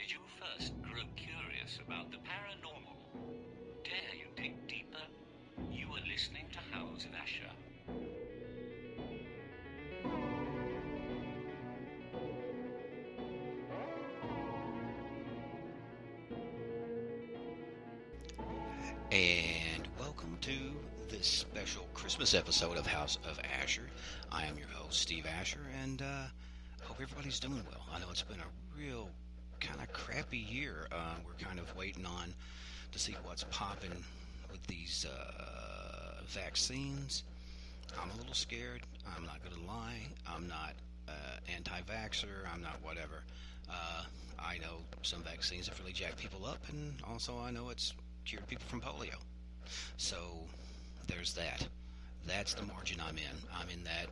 Did you first grow curious about the paranormal? Dare you dig deeper? You are listening to Hounds of Asher. And welcome to this special Christmas episode of House of Asher. I am your host, Steve Asher, and hope everybody's doing well. I know it's been a real kind of crappy year. We're kind of waiting on to see what's popping with these vaccines. I'm a little scared. I'm not going to lie. I'm not anti-vaxxer. I'm not whatever. I know some vaccines have really jacked people up, and also I know it's cured people from polio. So there's that. That's the margin I'm in. I'm in that,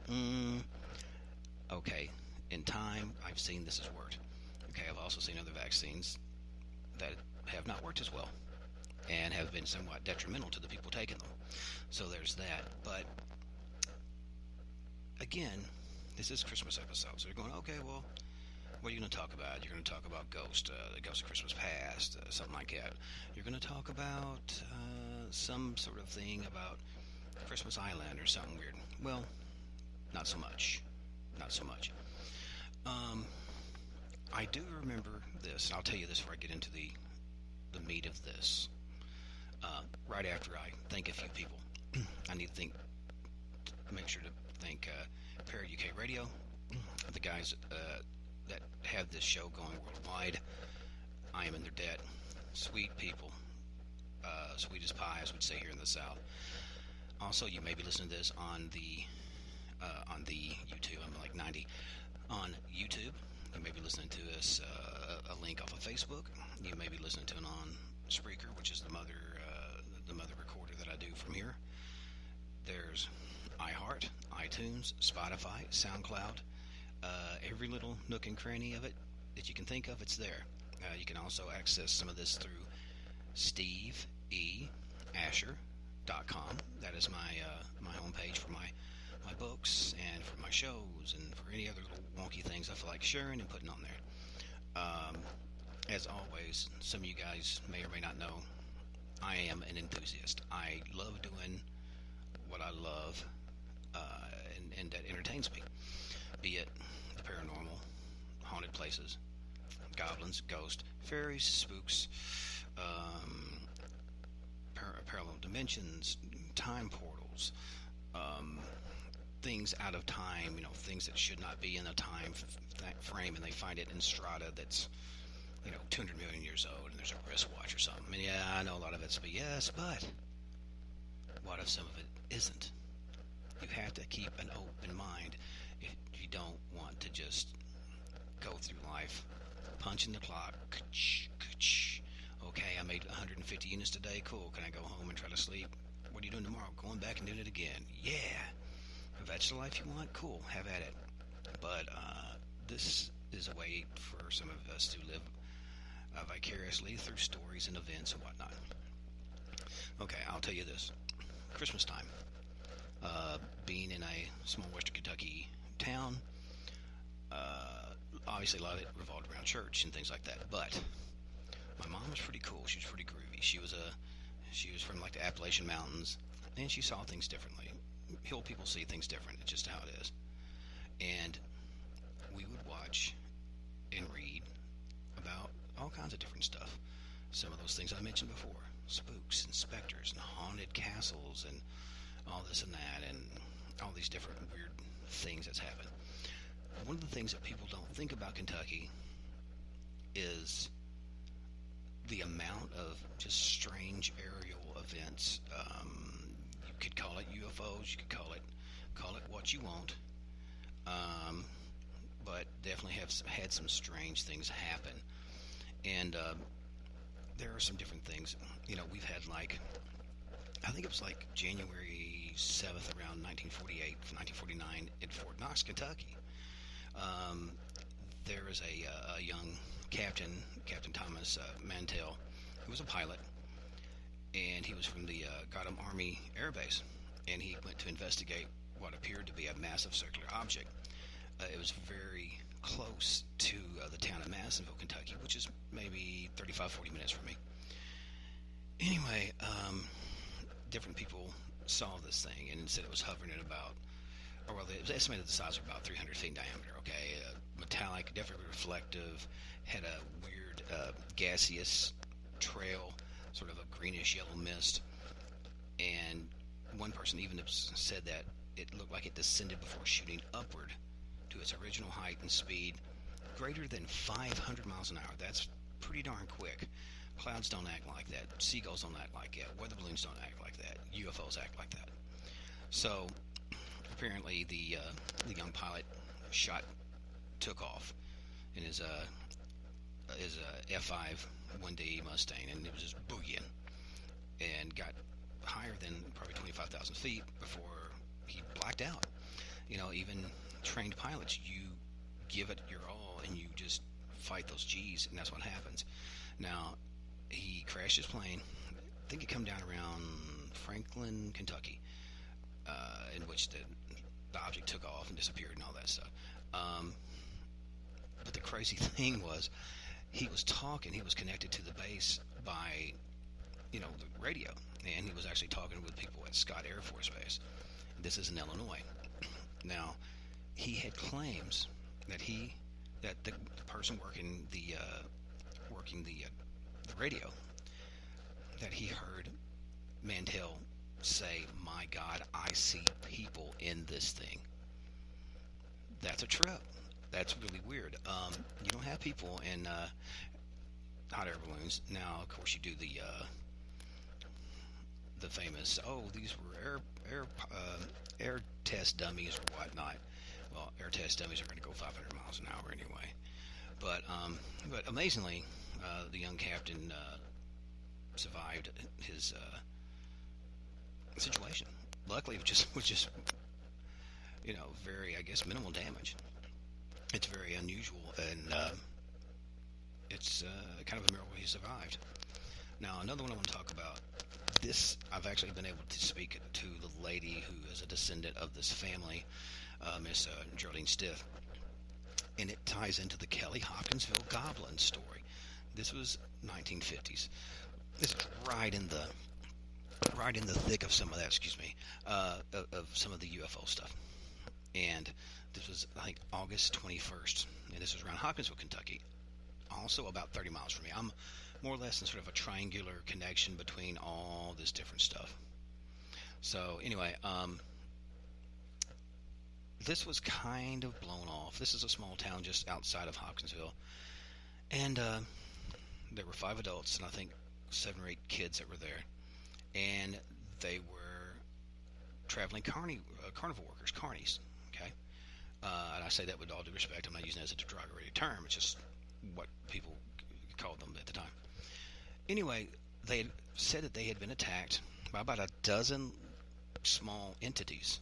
okay, in time, I've seen this has worked. Okay, I've also seen other vaccines that have not worked as well and have been somewhat detrimental to the people taking them. So there's that. But again, this is Christmas episode. So you're going, okay, well, what are you going to talk about? You're going to talk about the Ghost of Christmas Past, something like that. You're going to talk about some sort of thing about Christmas Island or something weird. Well, not so much. Not so much. I do remember this, and I'll tell you this before I get into the meat of this. Right after I thank a few people, I need to make sure to thank Para UK Radio, the guys that have this show going worldwide. I am in their debt. Sweet people. Sweet as pie, as we'd say here in the South. Also, you may be listening to this on the YouTube. I'm like 90 on YouTube. You may be listening to this a link off of Facebook. You may be listening to it on Spreaker, which is the mother recorder that I do from here. There's iHeart, iTunes, Spotify, SoundCloud. Every little nook and cranny of it that you can think of, it's there. You can also access some of this through steveasher.com. That is my homepage for my books and for my shows and for any other little wonky things I feel like sharing and putting on there. As always, some of you guys may or may not know, I am an enthusiast. I love doing what I love, and that entertains me. Be it the paranormal, haunted places, goblins, ghosts, fairies, spooks, parallel dimensions, time portals, things out of time, things that should not be in a time frame, and they find it in strata that's 200 million years old, and there's a wristwatch or something. I mean, yeah, I know a lot of it's BS, but what if some of it isn't? You have to keep an open mind if you don't want to just go through life punching the clock. Okay, I made 150 units today. Cool. Can I go home and try to sleep? What are you doing tomorrow? Going back and doing it again. Yeah. If that's the life you want, cool. Have at it. But this is a way for some of us to live vicariously through stories and events and whatnot. Okay, I'll tell you this. Christmas time. Being in a small western Kentucky town, obviously a lot of it revolved around church and things like that. But my mom was pretty cool. She was pretty groovy. She was from like the Appalachian Mountains, and she saw things differently. Hill people see things different. It's just how it is. And we would watch and read about all kinds of different stuff. Some of those things I mentioned before: spooks and specters and haunted castles and all this and that, and all these different weird things that's happened. One of the things that people don't think about Kentucky is the amount of just strange aerial events. You could call it UFOs, you could call it what you want, but definitely have had some strange things happen. And there are some different things. We've had I think it was like January 7th around 1948, 1949 in Fort Knox, Kentucky. There was a young Captain Thomas Mantell, who was a pilot, and he was from the Gotham Army Air Base, and he went to investigate what appeared to be a massive circular object. It was very close to the town of Madisonville, Kentucky, which is maybe 35-40 minutes from me. Anyway, different people saw this thing and said it was hovering at about, or well, it was estimated the size of about 300 feet in diameter. Okay, metallic, definitely reflective, had a weird gaseous trail, sort of a greenish yellow mist, and one person even said that it looked like it descended before shooting upward to its original height and speed greater than 500 miles an hour. That's pretty darn quick. Clouds don't act like that. Seagulls don't act like that. Weather balloons don't act like that. UFOs act like that. So apparently the young pilot took off in his F5 1D Mustang, and it was just boogieing and got higher than probably 25,000 feet before he blacked out. You know, even trained pilots, you give it your all and you just fight those G's, and that's what happens. Now, he crashed his plane. I think it come down around Franklin, Kentucky, in which the object took off and disappeared and all that stuff. But the crazy thing was, he was talking. He was connected to the base by, the radio, and he was actually talking with people at Scott Air Force Base. This is in Illinois. Now, he had claims that the person working the radio, that he heard Mantell say, "My God, I see people in this thing." That's a trip. That's really weird. You don't have people in hot air balloons. Now, of course, you do the famous, these were air test dummies or whatnot. Well, air test dummies are going to go 500 miles an hour anyway. But amazingly, the young captain survived his situation. Luckily, it was just very, I guess, minimal damage. It's very unusual, and it's kind of a miracle he survived. Now, another one I want to talk about. This, I've actually been able to speak to the lady who is a descendant of this family, Miss Geraldine Stiff, and it ties into the Kelly Hopkinsville Goblin story. This was 1950s. This is right in the thick of some of that. Of some of the UFO stuff. And this was, I think, August 21st, and this was around Hopkinsville, Kentucky. Also about 30 miles from me. I'm more or less in sort of a triangular connection between all this different stuff. So anyway, this was kind of blown off. This is a small town just outside of Hopkinsville, and there were 5 adults and I think 7 or 8 kids that were there, and they were traveling carnival workers, carnies. Okay, and I say that with all due respect. I'm not using it as a derogatory term. It's just what people called them at the time. Anyway, they had said that they had been attacked by about a dozen small entities,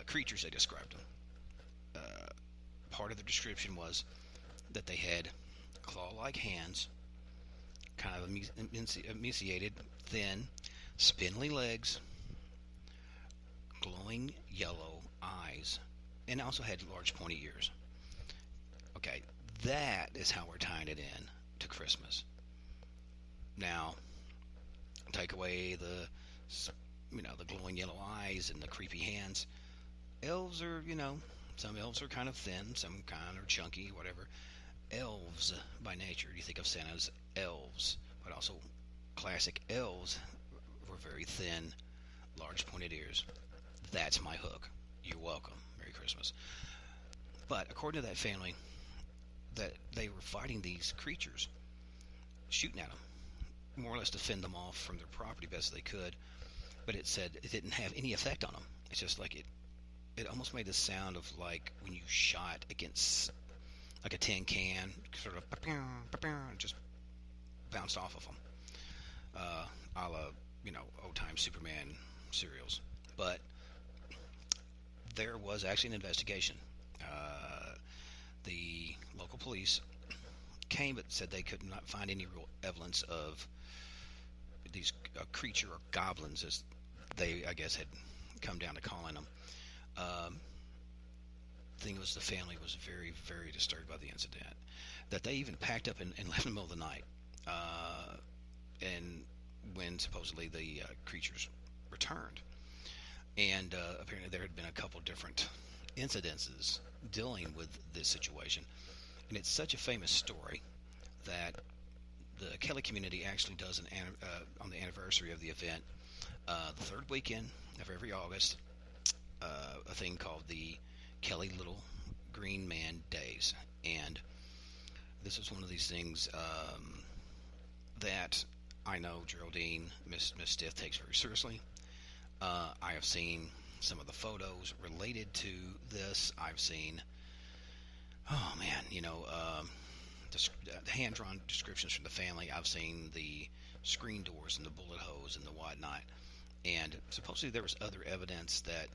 creatures, they described them. Part of the description was that they had claw-like hands, kind of emaciated, thin, spindly legs, glowing yellow eyes, and also had large pointy ears. Okay, that is how we're tying it in to Christmas. Now, take away the glowing yellow eyes and the creepy hands. Elves are, some elves are kind of thin, some kind are chunky, whatever. Elves, by nature, you think of Santa's elves, but also classic elves were very thin, large pointed ears. That's my hook. You're welcome. Merry Christmas. But according to that family, that they were fighting these creatures, shooting at them, more or less to fend them off from their property best they could. But it said it didn't have any effect on them. It's just like it almost made the sound of like when you shot against like a tin can, sort of just bounced off of them, a la old time Superman serials. But there was actually an investigation. The local police came but said they could not find any real evidence of these creature or goblins, as they, I guess, had come down to calling them. thing was the family was very, very disturbed by the incident. That they even packed up and left in the middle of the night. And when supposedly the creatures returned. And apparently there had been a couple different incidences dealing with this situation. And it's such a famous story that the Kelly community actually does on the anniversary of the event, the third weekend of every August, a thing called the Kelly Little Green Man Days. And this is one of these things that I know Geraldine, Miss Stiff, takes very seriously. I have seen some of the photos related to this. I've seen, oh man, the hand-drawn descriptions from the family. I've seen the screen doors and the bullet holes and the whatnot. And supposedly there was other evidence that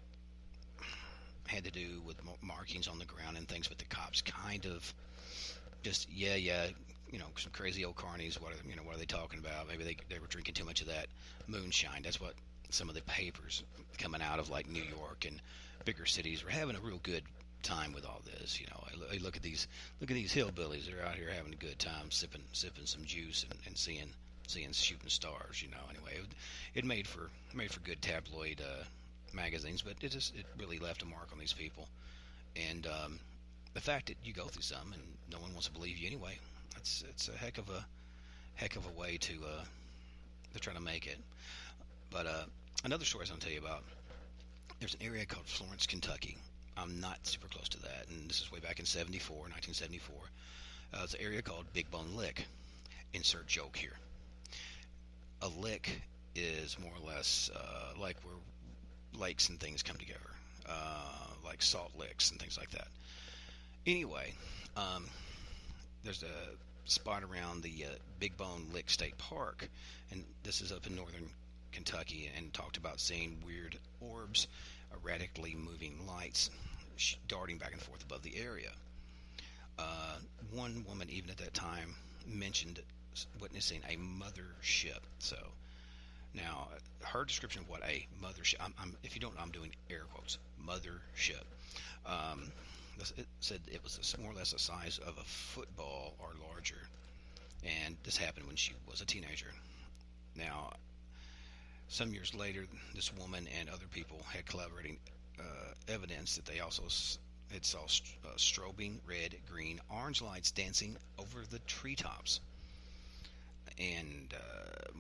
had to do with markings on the ground and things, but the cops kind of just, some crazy old carnies. What are they talking about? Maybe they were drinking too much of that moonshine. That's what some of the papers coming out of like New York and bigger cities were having a real good time with all this. I look at these hillbillies. They're out here having a good time, sipping some juice and seeing shooting stars. Anyway, it made for good tabloid magazines, but it really left a mark on these people. And the fact that you go through some and no one wants to believe you anyway, it's a heck of a way to try to make it. But another story I was going to tell you about, there's an area called Florence, Kentucky. I'm not super close to that, and this is way back in 1974. It's an area called Big Bone Lick. Insert joke here. A lick is more or less like where lakes and things come together, like salt licks and things like that. Anyway, there's a spot around the Big Bone Lick State Park, and this is up in northern Kentucky, and talked about seeing weird orbs, erratically moving lights darting back and forth above the area. One woman, even at that time, mentioned witnessing a mothership. So now, her description of what a mothership, if you don't know, I'm doing air quotes, mothership. It said it was more or less the size of a football or larger, and this happened when she was a teenager. Now, some years later, this woman and other people had collaborating evidence that they also had saw strobing red, green, orange lights dancing over the treetops. And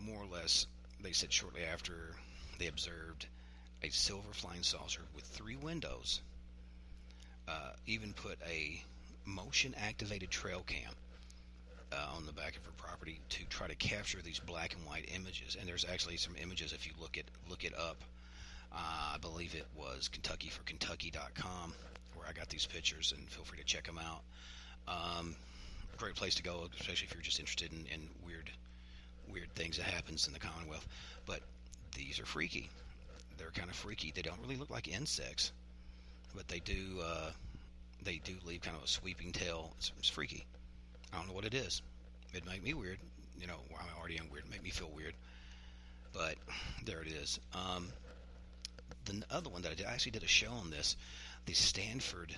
more or less, they said shortly after, they observed a silver flying saucer with 3 windows. Even put a motion-activated trail cam on the back of her property to try to capture these black and white images. And there's actually some images if you look it up. I believe it was KentuckyForKentucky.com where I got these pictures, and feel free to check them out. Great place to go, especially if you're just interested in weird things that happens in the Commonwealth. But these are freaky. They're kind of freaky. They don't really look like insects, but they do leave kind of a sweeping tail. It's freaky. I don't know what it is. It'd make me weird. I'm already weird. It'd make me feel weird. But there it is. The other one that I actually did a show on this, the Stanford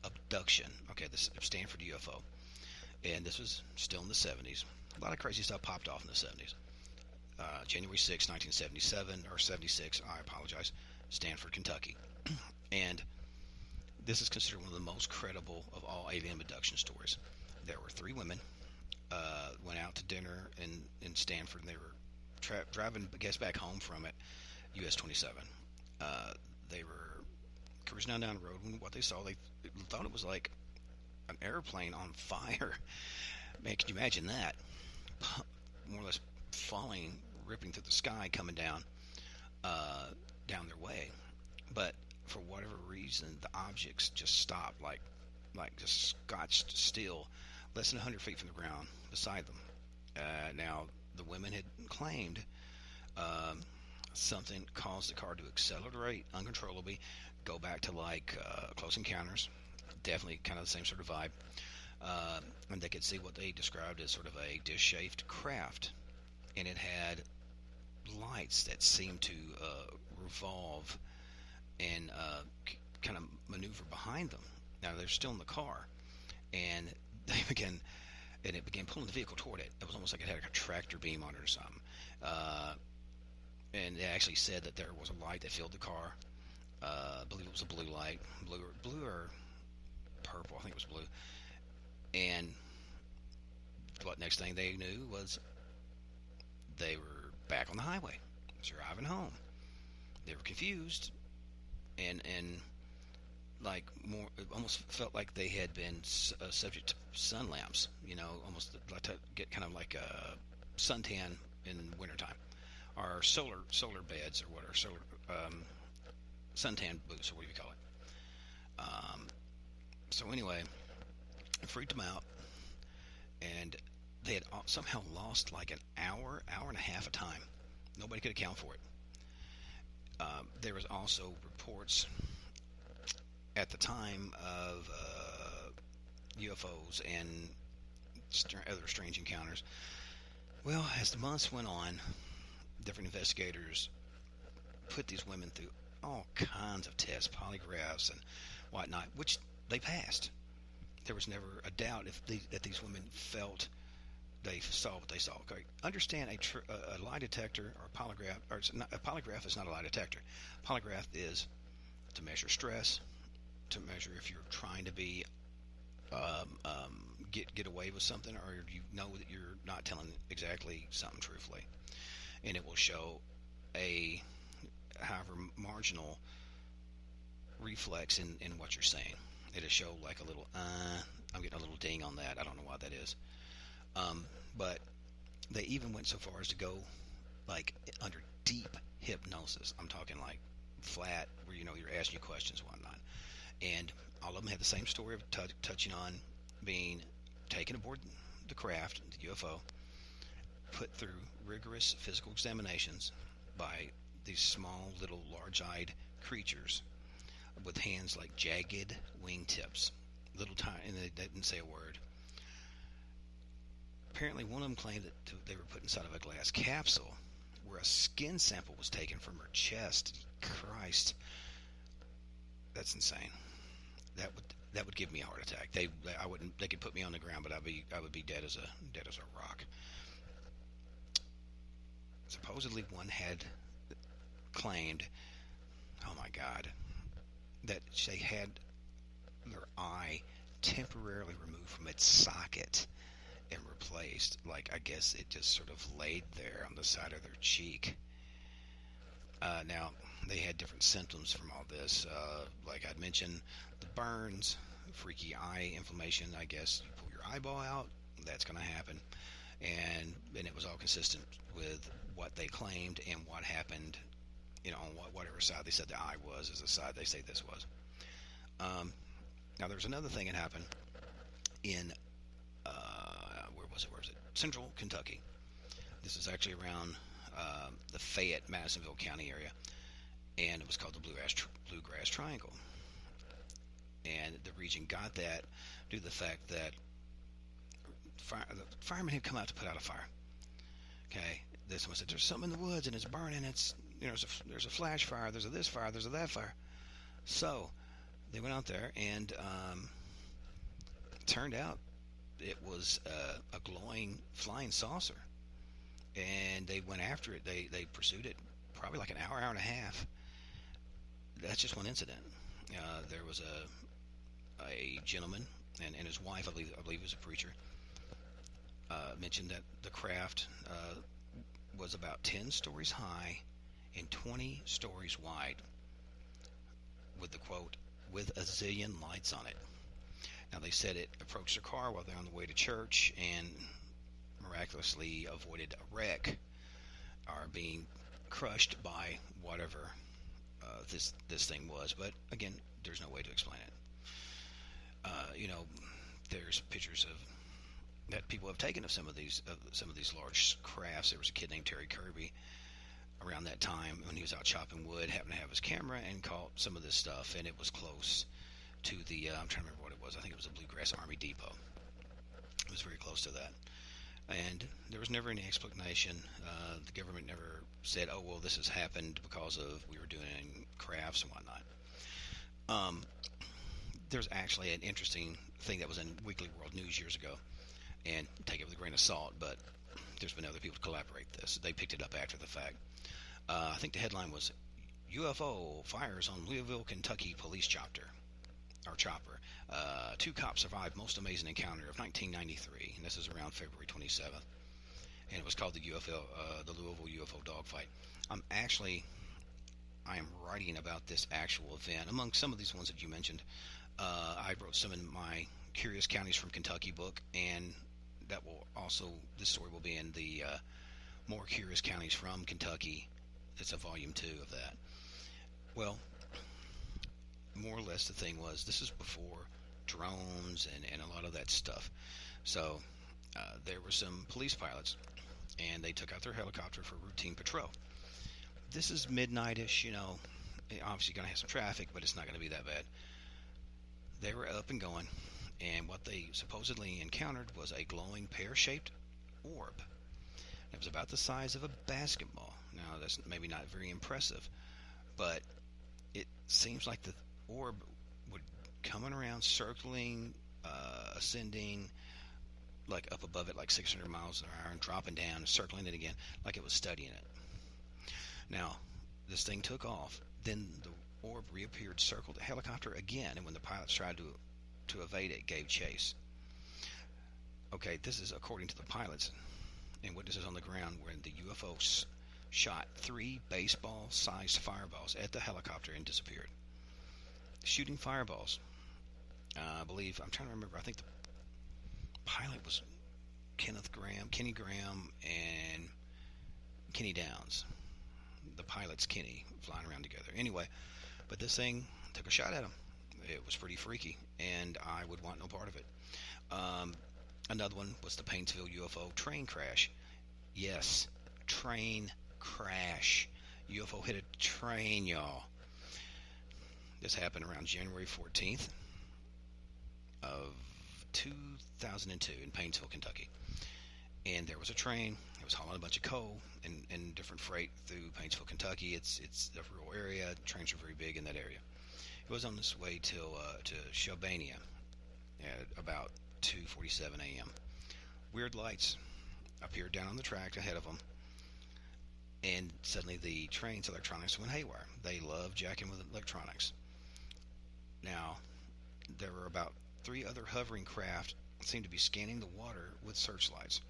abduction. Okay, the Stanford UFO. And this was still in the 70s. A lot of crazy stuff popped off in the 70s. January 6, 1977, or 76, I apologize, Stanford, Kentucky. And this is considered one of the most credible of all alien abduction stories. There were 3 women, went out to dinner in Stanford, and they were driving, I guess, back home from it, US 27. They were cruising down the road, and what they saw, they thought it was like an airplane on fire. Man, can you imagine that? More or less falling, ripping through the sky, coming down their way. But for whatever reason, the objects just stopped, like just scotched still, less than 100 feet from the ground beside them. Now, the women had claimed something caused the car to accelerate uncontrollably, go back to like Close Encounters, definitely kind of the same sort of vibe. And they could see what they described as sort of a dish-shaped craft, and it had lights that seemed to revolve and kind of maneuver behind them. Now they're still in the car, and they began, and it began pulling the vehicle toward it. It was almost like it had a tractor beam on it or something. And they actually said that there was a light that filled the car. I believe it was a blue light, blue or purple. I think it was blue. And what next thing they knew was they were back on the highway, driving home. They were confused, and like more, it almost felt like they had been subject to sun lamps. Almost like to get kind of like a suntan in wintertime, or solar beds, or what, or solar suntan boots, or what do you call it? So anyway, it freaked them out, and they had somehow lost like an hour and a half of time. Nobody could account for it. There was also reports at the time of UFOs and other strange encounters. Well, as the months went on, different investigators put these women through all kinds of tests, polygraphs and whatnot, which they passed. There was never a doubt that these women felt they saw what they saw. Okay. Understand a lie detector or a polygraph, or a polygraph is not a lie detector. Polygraph is to measure stress, to measure if you're trying to be get away with something, or you know that you're not telling exactly something truthfully, and it will show a however marginal reflex in what you're saying. It'll show like a little I'm getting a little ding on that. I don't know why that is. But they even went so far as to go like under deep hypnosis. I'm talking like flat, where you're asking you questions and whatnot. And all of them had the same story of touching on being taken aboard the craft, the UFO, put through rigorous physical examinations by these small, little, large-eyed creatures with hands like jagged wingtips, little tiny, and they didn't say a word. Apparently, one of them claimed that they were put inside of a glass capsule where a skin sample was taken from her chest. Christ, that's insane. That would give me a heart attack. They could put me on the ground, but I would be dead as a rock. Supposedly, one had claimed, oh my God, that they had their eye temporarily removed from its socket and replaced. Like, I guess it just sort of laid there on the side of their cheek. Now, they had different symptoms from all this. Like I'd mentioned, the burns, freaky eye inflammation. I guess you pull your eyeball out, that's going to happen. And it was all consistent with what they claimed and what happened, on whatever side they said the eye was is the side they say this was. Now, there's another thing that happened in, where was it? Central Kentucky. This is actually around the Fayette, Madisonville County area, and it was called the Bluegrass Triangle. And the region got that due to the fact that the firemen had come out to put out a fire. Okay, someone said there's something in the woods and it's burning. It's there's a flash fire. There's a this fire. There's a that fire. So they went out there, and it turned out it was a glowing flying saucer. And they went after it. They pursued it probably like an hour and a half. That's just one incident. There was a gentleman and his wife, I believe he was a preacher, mentioned that the craft was about 10 stories high and 20 stories wide, with the quote, with a zillion lights on it. Now, they said it approached their car while they're on the way to church and miraculously avoided a wreck or being crushed by whatever this thing was. But again, there's no way to explain it. There's pictures of that people have taken of some of these large crafts. There was a kid named Terry Kirby around that time when he was out chopping wood, happened to have his camera and caught some of this stuff, and it was close to the I'm trying to remember what it was. I think it was a Bluegrass Army Depot. It was very close to that, and there was never any explanation. The government never said, "Oh, well, this has happened because of we were doing crafts and whatnot." there's actually an interesting thing that was in Weekly World News years ago, and take it with a grain of salt, but there's been other people to collaborate this. They picked it up after the fact. I think the headline was UFO fires on Louisville, Kentucky police chopper. Two cops survived most amazing encounter of 1993, and this is around February 27th. And it was called the Louisville UFO dogfight. I am writing about this actual event among some of these ones that you mentioned. I wrote some in my Curious Counties from Kentucky book, and this story will be in the More Curious Counties from Kentucky. It's a volume 2 of that. Well, more or less the thing was, this is before drones and a lot of that stuff. So there were some police pilots, and they took out their helicopter for routine patrol. This is midnight-ish, obviously going to have some traffic, but it's not going to be that bad. They were up and going, and what they supposedly encountered was a glowing pear-shaped orb. It was about the size of a basketball. Now, that's maybe not very impressive, but it seems like the orb would coming around, circling, ascending, like up above it, like 600 miles an hour, and dropping down, and circling it again, like it was studying it. Now, this thing took off. Then the orb reappeared, circled the helicopter again, and when the pilots tried to evade it, gave chase. Okay, this is according to the pilots and witnesses on the ground, where the UFO shot 3 baseball-sized fireballs at the helicopter and disappeared. Shooting fireballs. I believe, I'm trying to remember, I think the pilot was Kenny Graham, and Kenny Downs. The pilot's Kenny, flying around together. Anyway, but this thing took a shot at him. It was pretty freaky, and I would want no part of it. Another one was the Painesville UFO train crash. Yes, train crash. UFO hit a train, y'all. This happened around January 14th of 2002 in Painesville, Kentucky. And there was a train. It was hauling a bunch of coal and different freight through Painesville, Kentucky. It's a rural area. Trains are very big in that area. It was on its way to Shebania at about 2:47 a.m. Weird lights appeared down on the track ahead of them, and suddenly the train's electronics went haywire. They love jacking with electronics. Now, there were about 3 other hovering craft that seemed to be scanning the water with searchlights.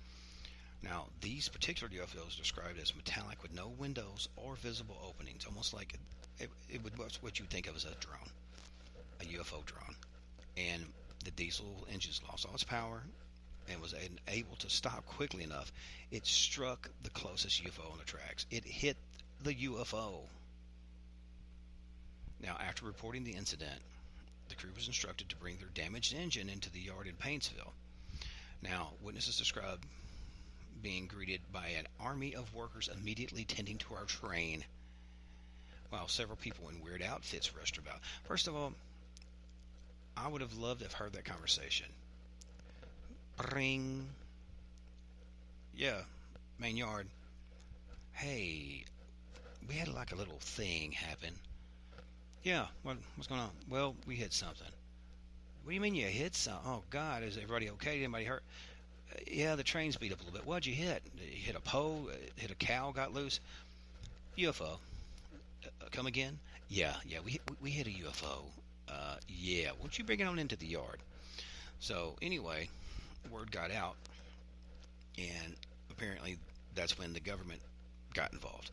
Now, these particular UFOs described as metallic with no windows or visible openings, almost like it would what you would think of as a drone, a UFO drone. And the diesel engines lost all its power and was able to stop quickly enough. It struck the closest UFO on the tracks. It hit the UFO. Now, after reporting the incident, the crew was instructed to bring their damaged engine into the yard in Painesville. Now, witnesses described being greeted by an army of workers immediately tending to our train, while several people in weird outfits rushed about. First of all, I would have loved to have heard that conversation. Bring. Yeah, main yard. Hey, we had like a little thing happen. Yeah, what's going on? Well, we hit something. What do you mean you hit something? Oh, God, is everybody okay? Did anybody hurt? Yeah, the train's beat up a little bit. What'd you hit? You hit a pole? Hit a cow? Got loose? UFO. Come again? Yeah, we hit a UFO. Yeah, won't you bring it on into the yard? So, anyway, word got out, and apparently that's when the government got involved.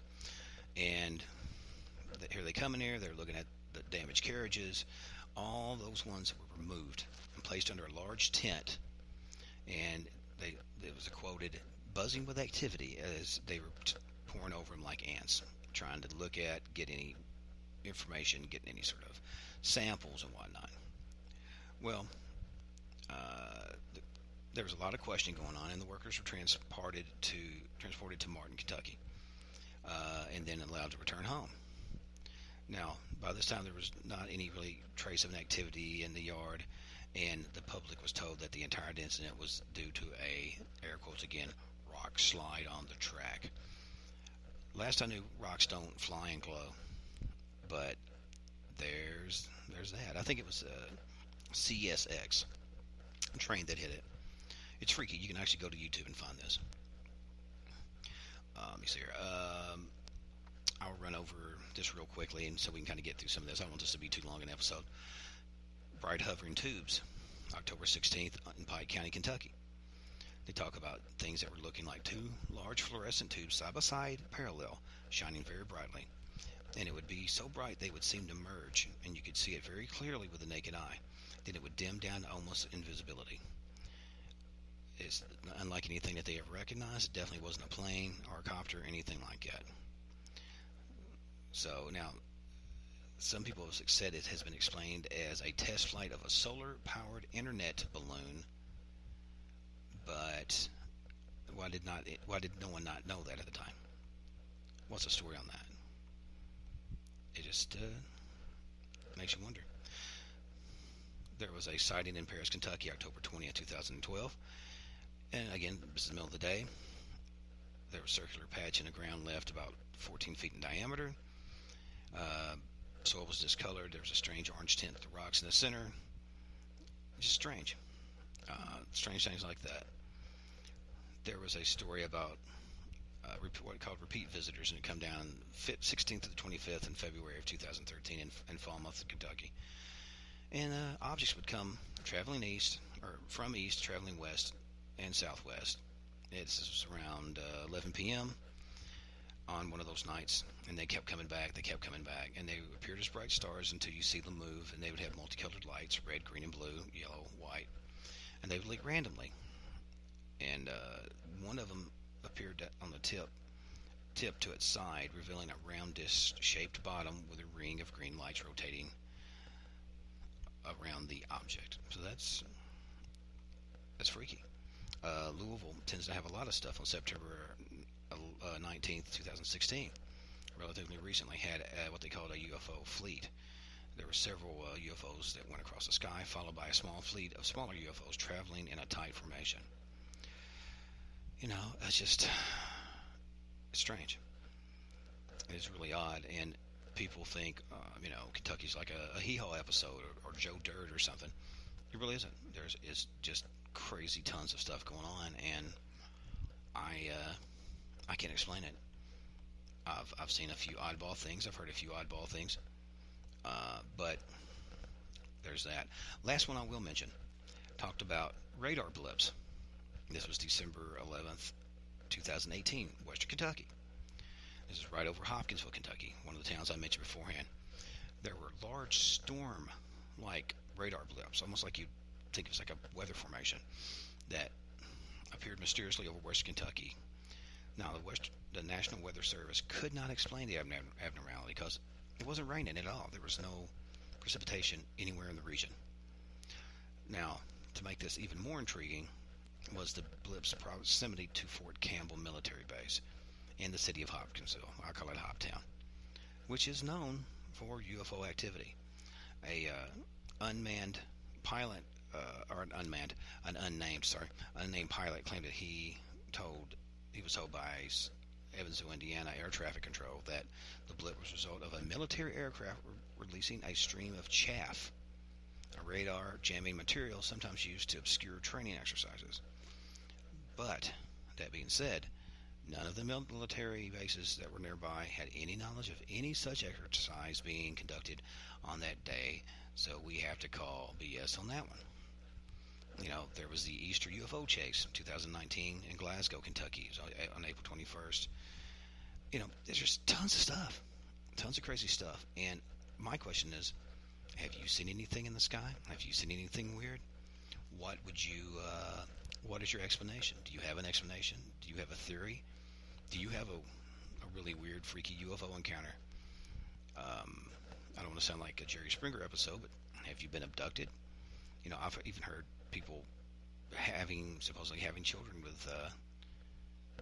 And here they come in here. They're looking at the damaged carriages. All those ones were removed and placed under a large tent, and it was quoted buzzing with activity as they were pouring over them like ants, trying to look at, get any information, get any sort of samples and whatnot. Well, there was a lot of questioning going on, and the workers were transported to Martin, Kentucky, and then allowed to return home. Now, by this time, there was not any really trace of an activity in the yard, and the public was told that the entire incident was due to a, air quotes again, rock slide on the track. Last I knew, rocks don't fly and glow, but there's that. I think it was CSX train that hit it. It's freaky. You can actually go to YouTube and find this. Let me see here. I'll run over this real quickly, and so we can kind of get through some of this. I don't want this to be too long an episode. Bright hovering tubes, October 16th in Pike County, Kentucky. They talk about things that were looking like two large fluorescent tubes side by side, parallel, shining very brightly. And it would be so bright they would seem to merge, and you could see it very clearly with the naked eye. Then it would dim down to almost invisibility. It's unlike anything that they ever recognized. It definitely wasn't a plane or a copter or anything like that. So now, some people have said it has been explained as a test flight of a solar-powered internet balloon. But why did no one not know that at the time? What's the story on that? It just makes you wonder. There was a sighting in Paris, Kentucky, October 20th, 2012. And again, this is the middle of the day. There was a circular patch in the ground left about 14 feet in diameter. Soil was discolored. There was a strange orange tint to the rocks in the center. Just strange. Strange things like that. There was a story about what called repeat visitors, and it come down 16th to the 25th in February of 2013 in Falmouth, Kentucky. And objects would come traveling east, or from east, traveling west and southwest. This was around 11 p.m. on one of those nights, and they kept coming back, and they appeared as bright stars until you see them move, and they would have multicolored lights, red, green, and blue, yellow, white, and they would leak randomly. And one of them appeared on the tip to its side, revealing a round disc-shaped bottom with a ring of green lights rotating around the object. So that's freaky. Louisville tends to have a lot of stuff. On September 19th, 2016, relatively recently, had what they called a UFO fleet. There were several UFOs that went across the sky, followed by a small fleet of smaller UFOs traveling in a tight formation. You know, it's strange. It's really odd, and people think, Kentucky's like a hee-haw episode or Joe Dirt or something. It really isn't. It's just crazy tons of stuff going on, and I can't explain it. I've seen a few oddball things. I've heard a few oddball things, but there's that. Last one I will mention talked about radar blips. This was December 11th, 2018, Western Kentucky. This is right over Hopkinsville, Kentucky, one of the towns I mentioned beforehand. There were large storm-like radar blips, almost like you'd think it was like a weather formation, that appeared mysteriously over Western Kentucky. Now, the National Weather Service could not explain the abnormality because it wasn't raining at all. There was no precipitation anywhere in the region. Now, to make this even more intriguing, was the blip's proximity to Fort Campbell Military Base in the city of Hopkinsville. I call it Hoptown, which is known for UFO activity. A unnamed pilot pilot claimed that he was told by Evansville, Indiana Air Traffic Control that the blip was a result of a military aircraft releasing a stream of chaff, a radar jamming material sometimes used to obscure training exercises. But, that being said, none of the military bases that were nearby had any knowledge of any such exercise being conducted on that day, so we have to call BS on that one. There was the Easter UFO chase, 2019, in Glasgow, Kentucky, on April 21st. There's just tons of stuff, tons of crazy stuff. And my question is, have you seen anything in the sky? Have you seen anything weird? What is your explanation? Do you have an explanation? Do you have a theory? Do you have a really weird, freaky UFO encounter? I don't want to sound like a Jerry Springer episode, but have you been abducted? I've even heard people supposedly having children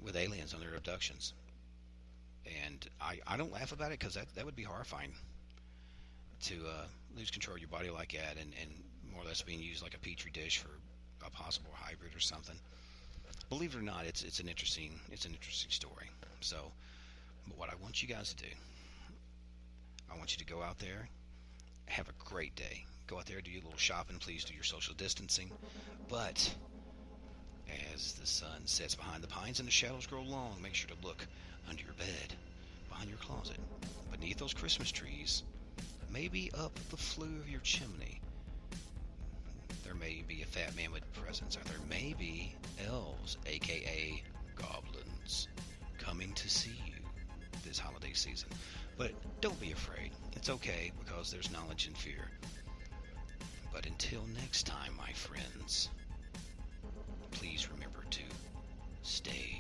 with aliens on their abductions. And I don't laugh about it because that would be horrifying to lose control of your body like that and more or less being used like a petri dish for a possible hybrid or something. Believe it or not, it's an interesting story. So, but what I want you guys to do, I want you to go out there, have a great day, Go out there, do your little shopping. Please do your social distancing. But as the sun sets behind the pines and the shadows grow long, make sure to look under your bed, behind your closet, beneath those Christmas trees, maybe up the flue of your chimney. There may be a fat man with presents, or there may be elves, aka goblins, coming to see you this holiday season. But don't be afraid. It's okay, because there's knowledge in fear. But until next time, my friends, please remember to stay